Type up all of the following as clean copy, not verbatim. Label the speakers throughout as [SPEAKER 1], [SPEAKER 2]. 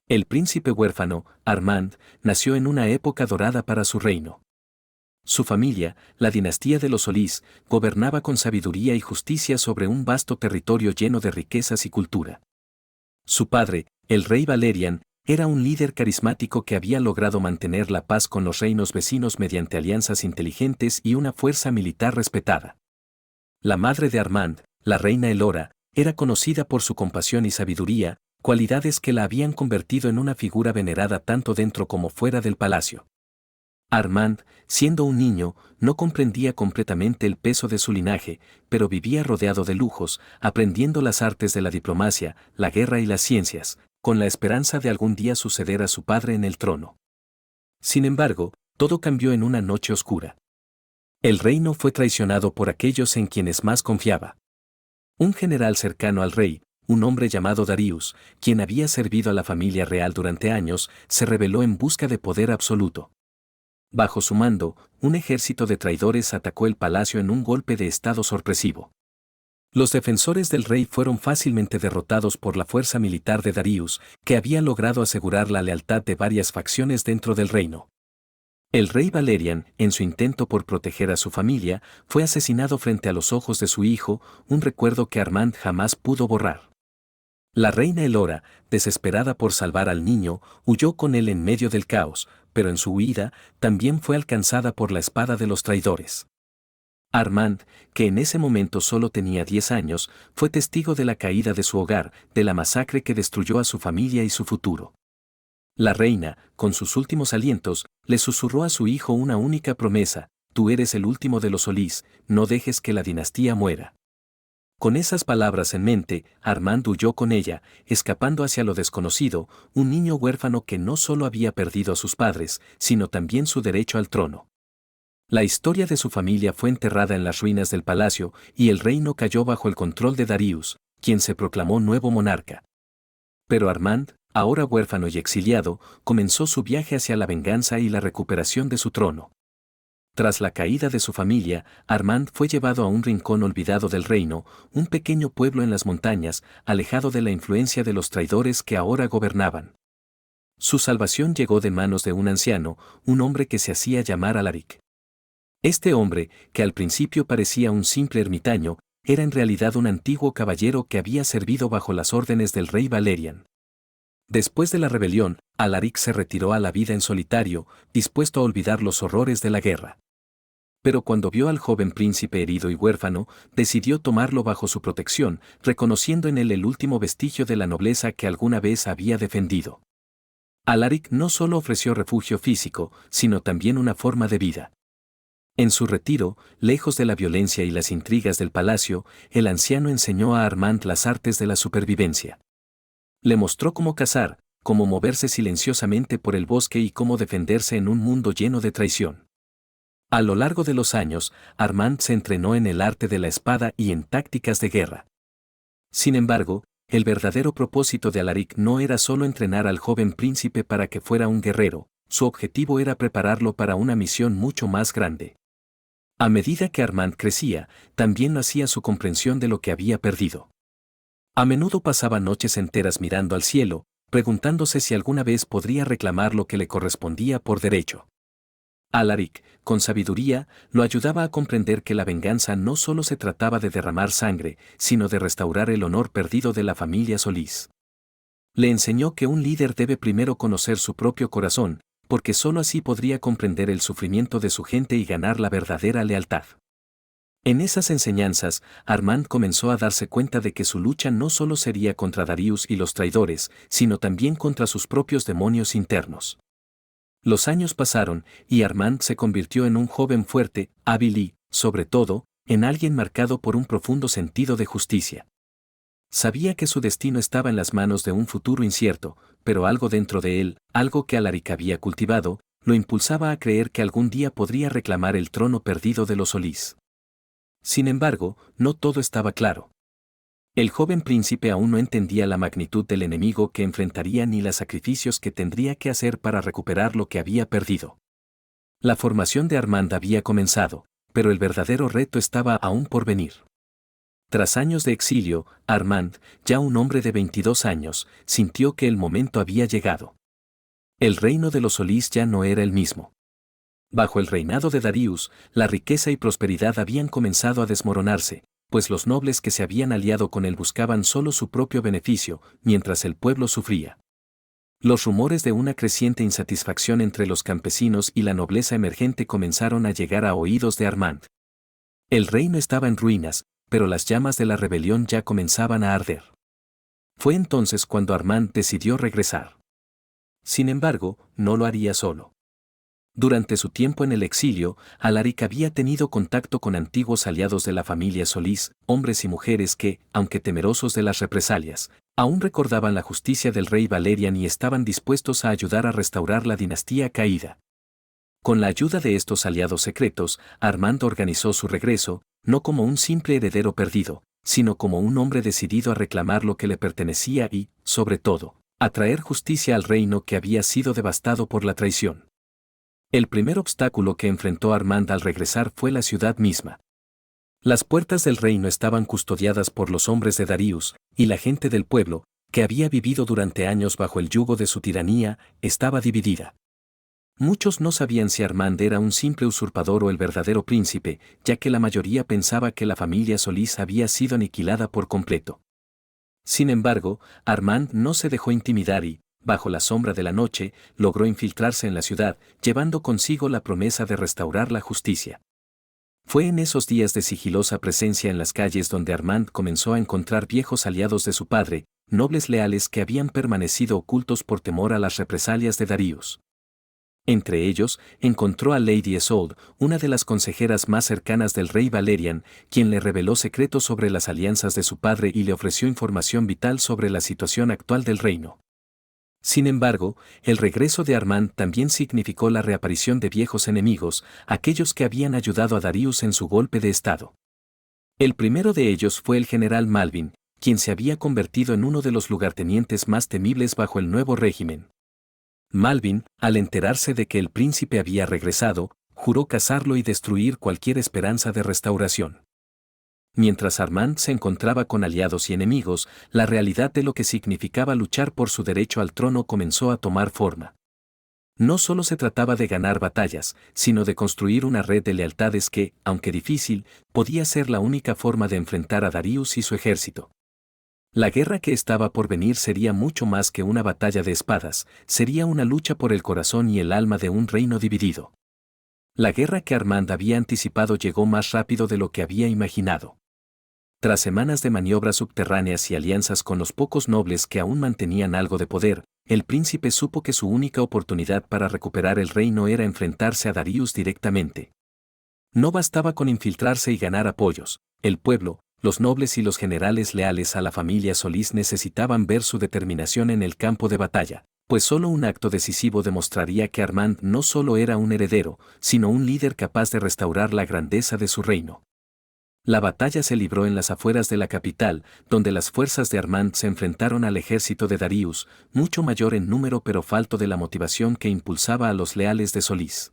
[SPEAKER 1] El príncipe huérfano, Armand, nació en una época dorada para su reino. Su familia, la dinastía de los Solís, gobernaba con sabiduría y justicia sobre un vasto territorio lleno de riquezas y cultura. Su padre, el rey Valerian, era un líder carismático que había logrado mantener la paz con los reinos vecinos mediante alianzas inteligentes y una fuerza militar respetada. La madre de Armand, la reina Elora, era conocida por su compasión y sabiduría, cualidades que la habían convertido en una figura venerada tanto dentro como fuera del palacio. Armand, siendo un niño, no comprendía completamente el peso de su linaje, pero vivía rodeado de lujos, aprendiendo las artes de la diplomacia, la guerra y las ciencias, con la esperanza de algún día suceder a su padre en el trono. Sin embargo, todo cambió en una noche oscura. El reino fue traicionado por aquellos en quienes más confiaba. Un general cercano al rey, un hombre llamado Darius, quien había servido a la familia real durante años, se rebeló en busca de poder absoluto. Bajo su mando, un ejército de traidores atacó el palacio en un golpe de estado sorpresivo. Los defensores del rey fueron fácilmente derrotados por la fuerza militar de Darius, que había logrado asegurar la lealtad de varias facciones dentro del reino. El rey Valerian, en su intento por proteger a su familia, fue asesinado frente a los ojos de su hijo, un recuerdo que Armand jamás pudo borrar. La reina Elora, desesperada por salvar al niño, huyó con él en medio del caos, pero en su huida también fue alcanzada por la espada de los traidores. Armand, que en ese momento solo tenía 10 años, fue testigo de la caída de su hogar, de la masacre que destruyó a su familia y su futuro. La reina, con sus últimos alientos, le susurró a su hijo una única promesa: tú eres el último de los Solís, no dejes que la dinastía muera. Con esas palabras en mente, Armand huyó con ella, escapando hacia lo desconocido, un niño huérfano que no solo había perdido a sus padres, sino también su derecho al trono. La historia de su familia fue enterrada en las ruinas del palacio y el reino cayó bajo el control de Darius, quien se proclamó nuevo monarca. Pero Armand, ahora huérfano y exiliado, comenzó su viaje hacia la venganza y la recuperación de su trono. Tras la caída de su familia, Armand fue llevado a un rincón olvidado del reino, un pequeño pueblo en las montañas, alejado de la influencia de los traidores que ahora gobernaban. Su salvación llegó de manos de un anciano, un hombre que se hacía llamar Alaric. Este hombre, que al principio parecía un simple ermitaño, era en realidad un antiguo caballero que había servido bajo las órdenes del rey Valerian. Después de la rebelión, Alaric se retiró a la vida en solitario, dispuesto a olvidar los horrores de la guerra. Pero cuando vio al joven príncipe herido y huérfano, decidió tomarlo bajo su protección, reconociendo en él el último vestigio de la nobleza que alguna vez había defendido. Alaric no solo ofreció refugio físico, sino también una forma de vida. En su retiro, lejos de la violencia y las intrigas del palacio, el anciano enseñó a Armand las artes de la supervivencia. Le mostró cómo cazar, cómo moverse silenciosamente por el bosque y cómo defenderse en un mundo lleno de traición. A lo largo de los años, Armand se entrenó en el arte de la espada y en tácticas de guerra. Sin embargo, el verdadero propósito de Alaric no era solo entrenar al joven príncipe para que fuera un guerrero, su objetivo era prepararlo para una misión mucho más grande. A medida que Armand crecía, también lo hacía su comprensión de lo que había perdido. A menudo pasaba noches enteras mirando al cielo, preguntándose si alguna vez podría reclamar lo que le correspondía por derecho. Alaric, con sabiduría, lo ayudaba a comprender que la venganza no solo se trataba de derramar sangre, sino de restaurar el honor perdido de la familia Solís. Le enseñó que un líder debe primero conocer su propio corazón, porque sólo así podría comprender el sufrimiento de su gente y ganar la verdadera lealtad. En esas enseñanzas, Armand comenzó a darse cuenta de que su lucha no solo sería contra Darius y los traidores, sino también contra sus propios demonios internos. Los años pasaron, y Armand se convirtió en un joven fuerte, hábil y, sobre todo, en alguien marcado por un profundo sentido de justicia. Sabía que su destino estaba en las manos de un futuro incierto, pero algo dentro de él, algo que Alaric había cultivado, lo impulsaba a creer que algún día podría reclamar el trono perdido de los Solís. Sin embargo, no todo estaba claro. El joven príncipe aún no entendía la magnitud del enemigo que enfrentaría ni los sacrificios que tendría que hacer para recuperar lo que había perdido. La formación de Armand había comenzado, pero el verdadero reto estaba aún por venir. Tras años de exilio, Armand, ya un hombre de 22 años, sintió que el momento había llegado. El reino de los Solís ya no era el mismo. Bajo el reinado de Darius, la riqueza y prosperidad habían comenzado a desmoronarse, pues los nobles que se habían aliado con él buscaban solo su propio beneficio, mientras el pueblo sufría. Los rumores de una creciente insatisfacción entre los campesinos y la nobleza emergente comenzaron a llegar a oídos de Armand. El reino estaba en ruinas, pero las llamas de la rebelión ya comenzaban a arder. Fue entonces cuando Armand decidió regresar. Sin embargo, no lo haría solo. Durante su tiempo en el exilio, Alaric había tenido contacto con antiguos aliados de la familia Solís, hombres y mujeres que, aunque temerosos de las represalias, aún recordaban la justicia del rey Valerian y estaban dispuestos a ayudar a restaurar la dinastía caída. Con la ayuda de estos aliados secretos, Armand organizó su regreso, no como un simple heredero perdido, sino como un hombre decidido a reclamar lo que le pertenecía y, sobre todo, a traer justicia al reino que había sido devastado por la traición. El primer obstáculo que enfrentó Armand al regresar fue la ciudad misma. Las puertas del reino estaban custodiadas por los hombres de Darius, y la gente del pueblo, que había vivido durante años bajo el yugo de su tiranía, estaba dividida. Muchos no sabían si Armand era un simple usurpador o el verdadero príncipe, ya que la mayoría pensaba que la familia Solís había sido aniquilada por completo. Sin embargo, Armand no se dejó intimidar y, bajo la sombra de la noche, logró infiltrarse en la ciudad, llevando consigo la promesa de restaurar la justicia. Fue en esos días de sigilosa presencia en las calles donde Armand comenzó a encontrar viejos aliados de su padre, nobles leales que habían permanecido ocultos por temor a las represalias de Darius. Entre ellos, encontró a Lady Isolde, una de las consejeras más cercanas del rey Valerian, quien le reveló secretos sobre las alianzas de su padre y le ofreció información vital sobre la situación actual del reino. Sin embargo, el regreso de Armand también significó la reaparición de viejos enemigos, aquellos que habían ayudado a Darius en su golpe de estado. El primero de ellos fue el general Malvin, quien se había convertido en uno de los lugartenientes más temibles bajo el nuevo régimen. Malvin, al enterarse de que el príncipe había regresado, juró cazarlo y destruir cualquier esperanza de restauración. Mientras Armand se encontraba con aliados y enemigos, la realidad de lo que significaba luchar por su derecho al trono comenzó a tomar forma. No solo se trataba de ganar batallas, sino de construir una red de lealtades que, aunque difícil, podía ser la única forma de enfrentar a Darius y su ejército. La guerra que estaba por venir sería mucho más que una batalla de espadas, sería una lucha por el corazón y el alma de un reino dividido. La guerra que Armand había anticipado llegó más rápido de lo que había imaginado. Tras semanas de maniobras subterráneas y alianzas con los pocos nobles que aún mantenían algo de poder, el príncipe supo que su única oportunidad para recuperar el reino era enfrentarse a Darius directamente. No bastaba con infiltrarse y ganar apoyos, el pueblo, los nobles y los generales leales a la familia Solís necesitaban ver su determinación en el campo de batalla, pues solo un acto decisivo demostraría que Armand no solo era un heredero, sino un líder capaz de restaurar la grandeza de su reino. La batalla se libró en las afueras de la capital, donde las fuerzas de Armand se enfrentaron al ejército de Darius, mucho mayor en número pero falto de la motivación que impulsaba a los leales de Solís.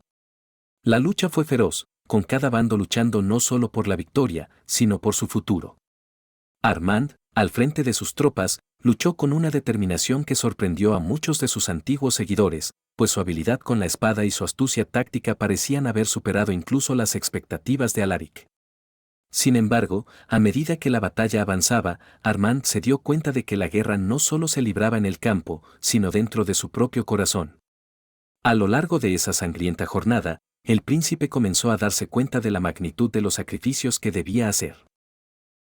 [SPEAKER 1] La lucha fue feroz, con cada bando luchando no solo por la victoria, sino por su futuro. Armand, al frente de sus tropas, luchó con una determinación que sorprendió a muchos de sus antiguos seguidores, pues su habilidad con la espada y su astucia táctica parecían haber superado incluso las expectativas de Alaric. Sin embargo, a medida que la batalla avanzaba, Armand se dio cuenta de que la guerra no solo se libraba en el campo, sino dentro de su propio corazón. A lo largo de esa sangrienta jornada, el príncipe comenzó a darse cuenta de la magnitud de los sacrificios que debía hacer.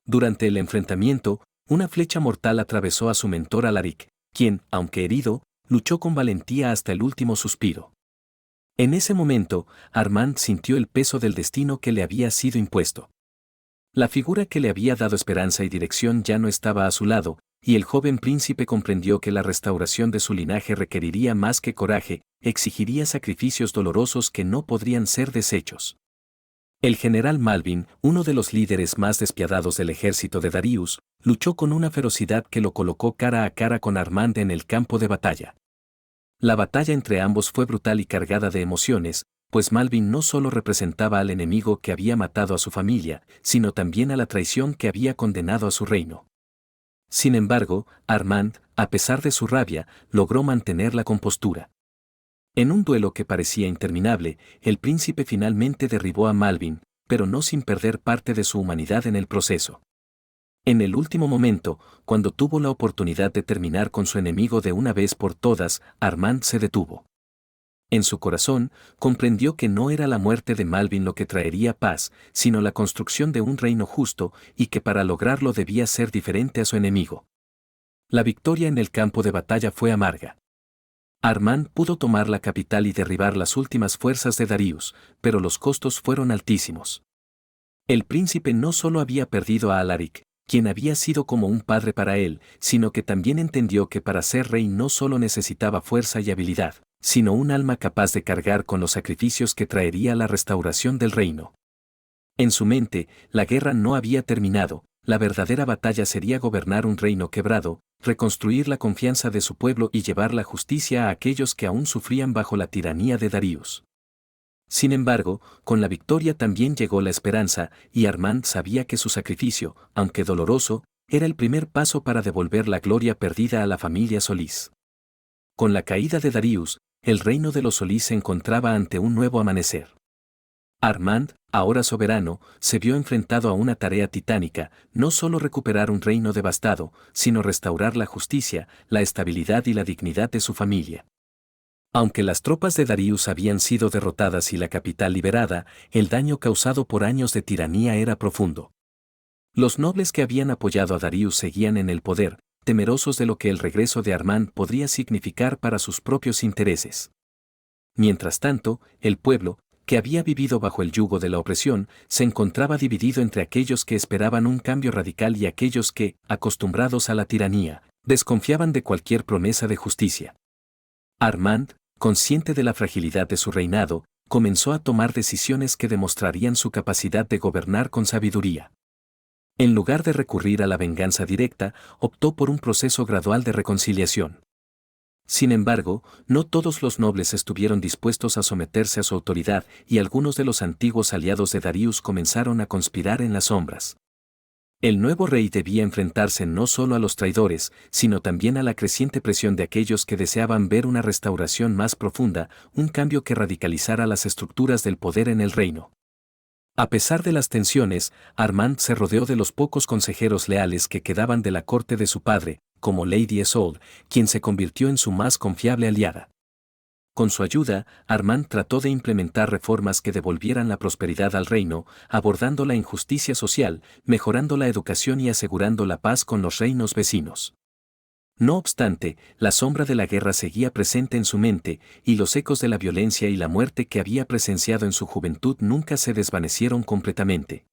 [SPEAKER 1] Durante el enfrentamiento, una flecha mortal atravesó a su mentor Alaric, quien, aunque herido, luchó con valentía hasta el último suspiro. En ese momento, Armand sintió el peso del destino que le había sido impuesto. La figura que le había dado esperanza y dirección ya no estaba a su lado, y el joven príncipe comprendió que la restauración de su linaje requeriría más que coraje, exigiría sacrificios dolorosos que no podrían ser deshechos. El general Malvin, uno de los líderes más despiadados del ejército de Darius, luchó con una ferocidad que lo colocó cara a cara con Armand en el campo de batalla. La batalla entre ambos fue brutal y cargada de emociones, pues Malvin no solo representaba al enemigo que había matado a su familia, sino también a la traición que había condenado a su reino. Sin embargo, Armand, a pesar de su rabia, logró mantener la compostura. En un duelo que parecía interminable, el príncipe finalmente derribó a Malvin, pero no sin perder parte de su humanidad en el proceso. En el último momento, cuando tuvo la oportunidad de terminar con su enemigo de una vez por todas, Armand se detuvo. En su corazón, comprendió que no era la muerte de Malvin lo que traería paz, sino la construcción de un reino justo, y que para lograrlo debía ser diferente a su enemigo. La victoria en el campo de batalla fue amarga. Armand pudo tomar la capital y derribar las últimas fuerzas de Darius, pero los costos fueron altísimos. El príncipe no solo había perdido a Alaric, quien había sido como un padre para él, sino que también entendió que para ser rey no solo necesitaba fuerza y habilidad, sino un alma capaz de cargar con los sacrificios que traería la restauración del reino. En su mente, la guerra no había terminado, la verdadera batalla sería gobernar un reino quebrado, reconstruir la confianza de su pueblo y llevar la justicia a aquellos que aún sufrían bajo la tiranía de Darius. Sin embargo, con la victoria también llegó la esperanza, y Armand sabía que su sacrificio, aunque doloroso, era el primer paso para devolver la gloria perdida a la familia Solís. Con la caída de Darius, el reino de los Solís se encontraba ante un nuevo amanecer. Armand, ahora soberano, se vio enfrentado a una tarea titánica, no solo recuperar un reino devastado, sino restaurar la justicia, la estabilidad y la dignidad de su familia. Aunque las tropas de Darius habían sido derrotadas y la capital liberada, el daño causado por años de tiranía era profundo. Los nobles que habían apoyado a Darius seguían en el poder, temerosos de lo que el regreso de Armand podría significar para sus propios intereses. Mientras tanto, el pueblo, que había vivido bajo el yugo de la opresión, se encontraba dividido entre aquellos que esperaban un cambio radical y aquellos que, acostumbrados a la tiranía, desconfiaban de cualquier promesa de justicia. Armand, consciente de la fragilidad de su reinado, comenzó a tomar decisiones que demostrarían su capacidad de gobernar con sabiduría. En lugar de recurrir a la venganza directa, optó por un proceso gradual de reconciliación. Sin embargo, no todos los nobles estuvieron dispuestos a someterse a su autoridad y algunos de los antiguos aliados de Darius comenzaron a conspirar en las sombras. El nuevo rey debía enfrentarse no solo a los traidores, sino también a la creciente presión de aquellos que deseaban ver una restauración más profunda, un cambio que radicalizara las estructuras del poder en el reino. A pesar de las tensiones, Armand se rodeó de los pocos consejeros leales que quedaban de la corte de su padre, como Lady Isolde, quien se convirtió en su más confiable aliada. Con su ayuda, Armand trató de implementar reformas que devolvieran la prosperidad al reino, abordando la injusticia social, mejorando la educación y asegurando la paz con los reinos vecinos. No obstante, la sombra de la guerra seguía presente en su mente, y los ecos de la violencia y la muerte que había presenciado en su juventud nunca se desvanecieron completamente.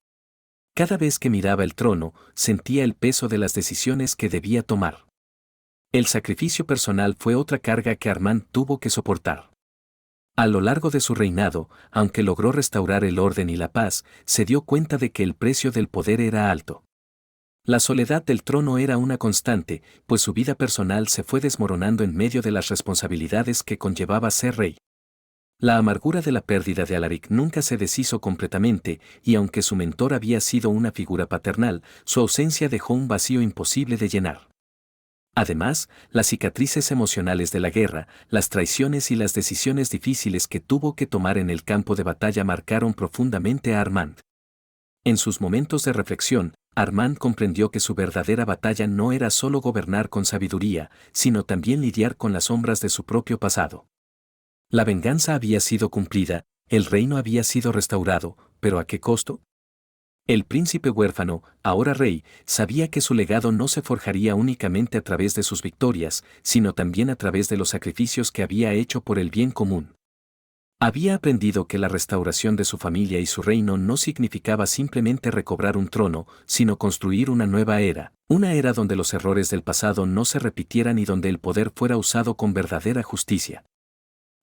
[SPEAKER 1] Cada vez que miraba el trono, sentía el peso de las decisiones que debía tomar. El sacrificio personal fue otra carga que Armand tuvo que soportar. A lo largo de su reinado, aunque logró restaurar el orden y la paz, se dio cuenta de que el precio del poder era alto. La soledad del trono era una constante, pues su vida personal se fue desmoronando en medio de las responsabilidades que conllevaba ser rey. La amargura de la pérdida de Alaric nunca se deshizo completamente, y aunque su mentor había sido una figura paternal, su ausencia dejó un vacío imposible de llenar. Además, las cicatrices emocionales de la guerra, las traiciones y las decisiones difíciles que tuvo que tomar en el campo de batalla marcaron profundamente a Armand. En sus momentos de reflexión, Armand comprendió que su verdadera batalla no era solo gobernar con sabiduría, sino también lidiar con las sombras de su propio pasado. La venganza había sido cumplida, el reino había sido restaurado, pero ¿a qué costo? El príncipe huérfano, ahora rey, sabía que su legado no se forjaría únicamente a través de sus victorias, sino también a través de los sacrificios que había hecho por el bien común. Había aprendido que la restauración de su familia y su reino no significaba simplemente recobrar un trono, sino construir una nueva era, una era donde los errores del pasado no se repitieran y donde el poder fuera usado con verdadera justicia.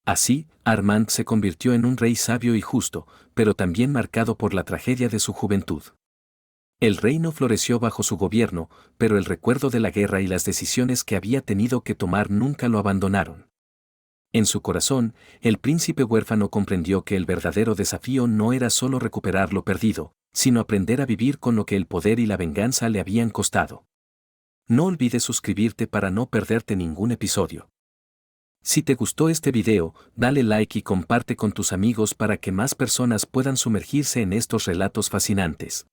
[SPEAKER 1] Así, Armand se convirtió en un rey sabio y justo, pero también marcado por la tragedia de su juventud. El reino floreció bajo su gobierno, pero el recuerdo de la guerra y las decisiones que había tenido que tomar nunca lo abandonaron. En su corazón, el príncipe huérfano comprendió que el verdadero desafío no era solo recuperar lo perdido, sino aprender a vivir con lo que el poder y la venganza le habían costado. No olvides suscribirte para no perderte ningún episodio. Si te gustó este video, dale like y comparte con tus amigos para que más personas puedan sumergirse en estos relatos fascinantes.